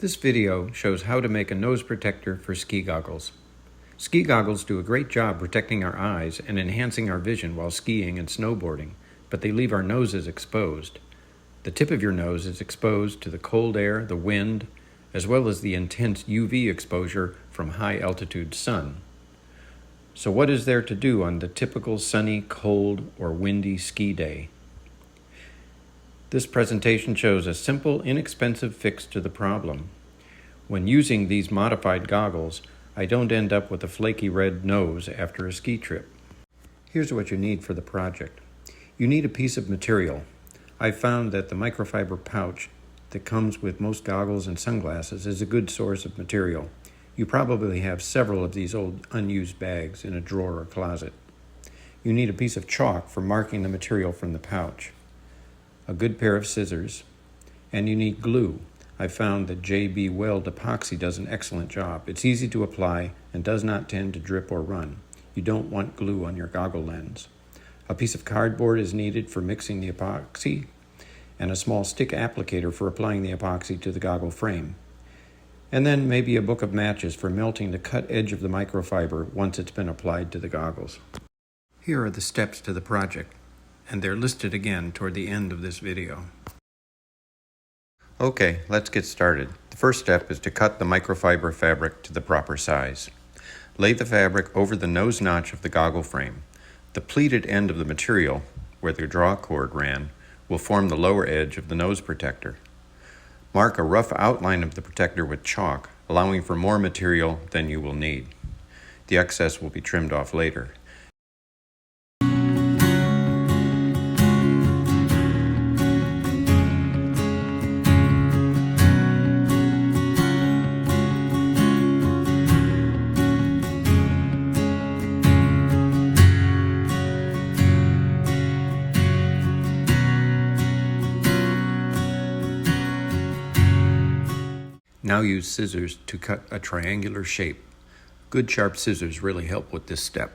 This video shows how to make a nose protector for ski goggles. Ski goggles do a great job protecting our eyes and enhancing our vision while skiing and snowboarding, but they leave our noses exposed. The tip of your nose is exposed to the cold air, the wind, as well as the intense UV exposure from high-altitude sun. So what is there to do on the typical sunny, cold, or windy ski day? This presentation shows a simple, inexpensive fix to the problem. When using these modified goggles, I don't end up with a flaky red nose after a ski trip. Here's what you need for the project. You need a piece of material. I found that the microfiber pouch that comes with most goggles and sunglasses is a good source of material. You probably have several of these old unused bags in a drawer or closet. You need a piece of chalk for marking the material from the pouch, a good pair of scissors, and you need glue. I found that JB Weld epoxy does an excellent job. It's easy to apply and does not tend to drip or run. You don't want glue on your goggle lens. A piece of cardboard is needed for mixing the epoxy, and a small stick applicator for applying the epoxy to the goggle frame. And then maybe a book of matches for melting the cut edge of the microfiber once it's been applied to the goggles. Here are the steps to the project, and they're listed again toward the end of this video. Okay, let's get started. The first step is to cut the microfiber fabric to the proper size. Lay the fabric over the nose notch of the goggle frame. The pleated end of the material, where the draw cord ran, will form the lower edge of the nose protector. Mark a rough outline of the protector with chalk, allowing for more material than you will need. The excess will be trimmed off later. Now use scissors to cut a triangular shape. Good sharp scissors really help with this step.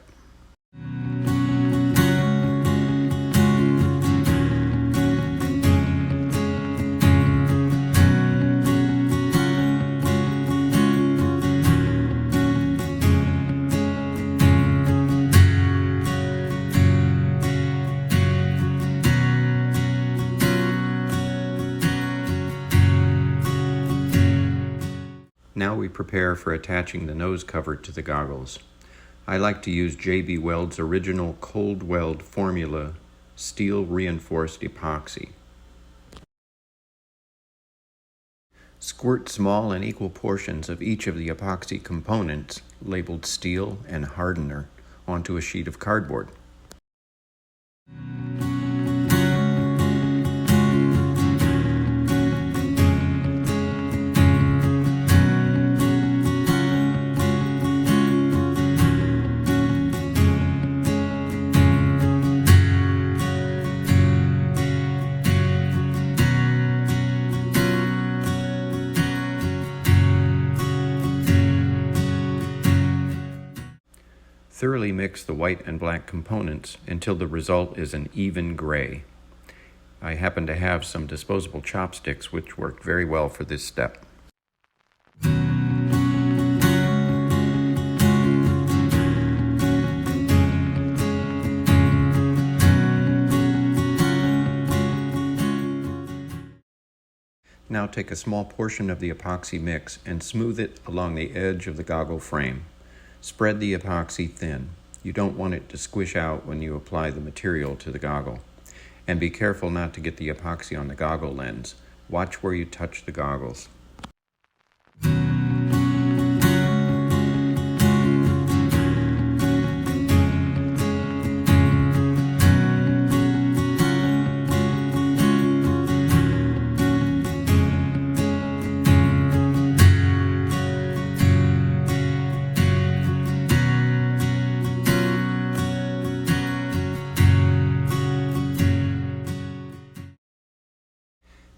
Now we prepare for attaching the nose cover to the goggles. I like to use JB Weld's original cold weld formula steel reinforced epoxy. Squirt small and equal portions of each of the epoxy components, labeled steel and hardener, onto a sheet of cardboard. Thoroughly mix the white and black components until the result is an even gray. I happen to have some disposable chopsticks which work very well for this step. Now take a small portion of the epoxy mix and smooth it along the edge of the goggle frame. Spread the epoxy thin. You don't want it to squish out when you apply the material to the goggle. And be careful not to get the epoxy on the goggle lens. Watch where you touch the goggles.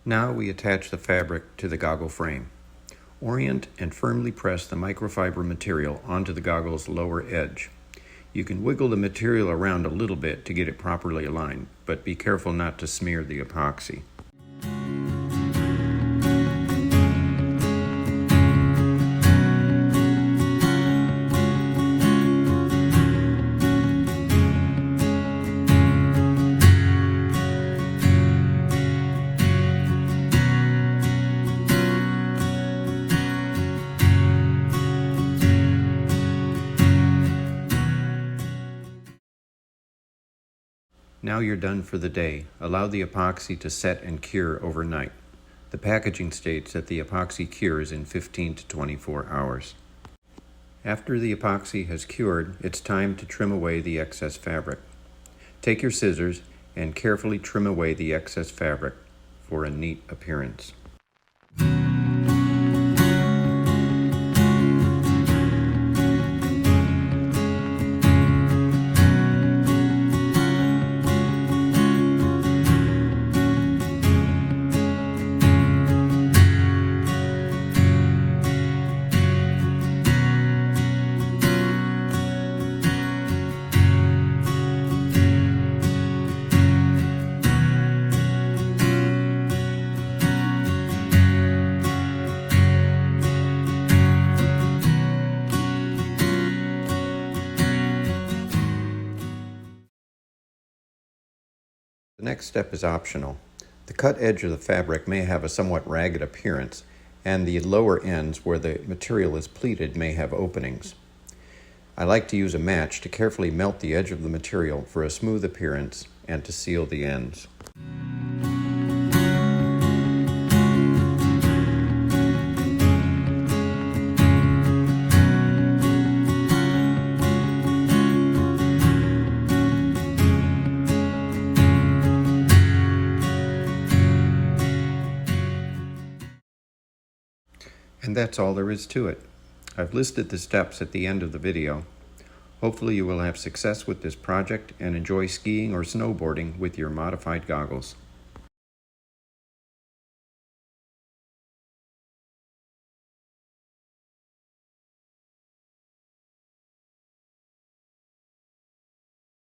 Now we attach the fabric to the goggle frame. Orient and firmly press the microfiber material onto the goggle's lower edge. You can wiggle the material around a little bit to get it properly aligned, but be careful not to smear the epoxy. Now you're done for the day. Allow the epoxy to set and cure overnight. The packaging states that the epoxy cures in 15 to 24 hours. After the epoxy has cured, it's time to trim away the excess fabric. Take your scissors and carefully trim away the excess fabric for a neat appearance. The next step is optional. The cut edge of the fabric may have a somewhat ragged appearance, and the lower ends where the material is pleated may have openings. I like to use a match to carefully melt the edge of the material for a smooth appearance and to seal the ends. And that's all there is to it. I've listed the steps at the end of the video. Hopefully you will have success with this project and enjoy skiing or snowboarding with your modified goggles.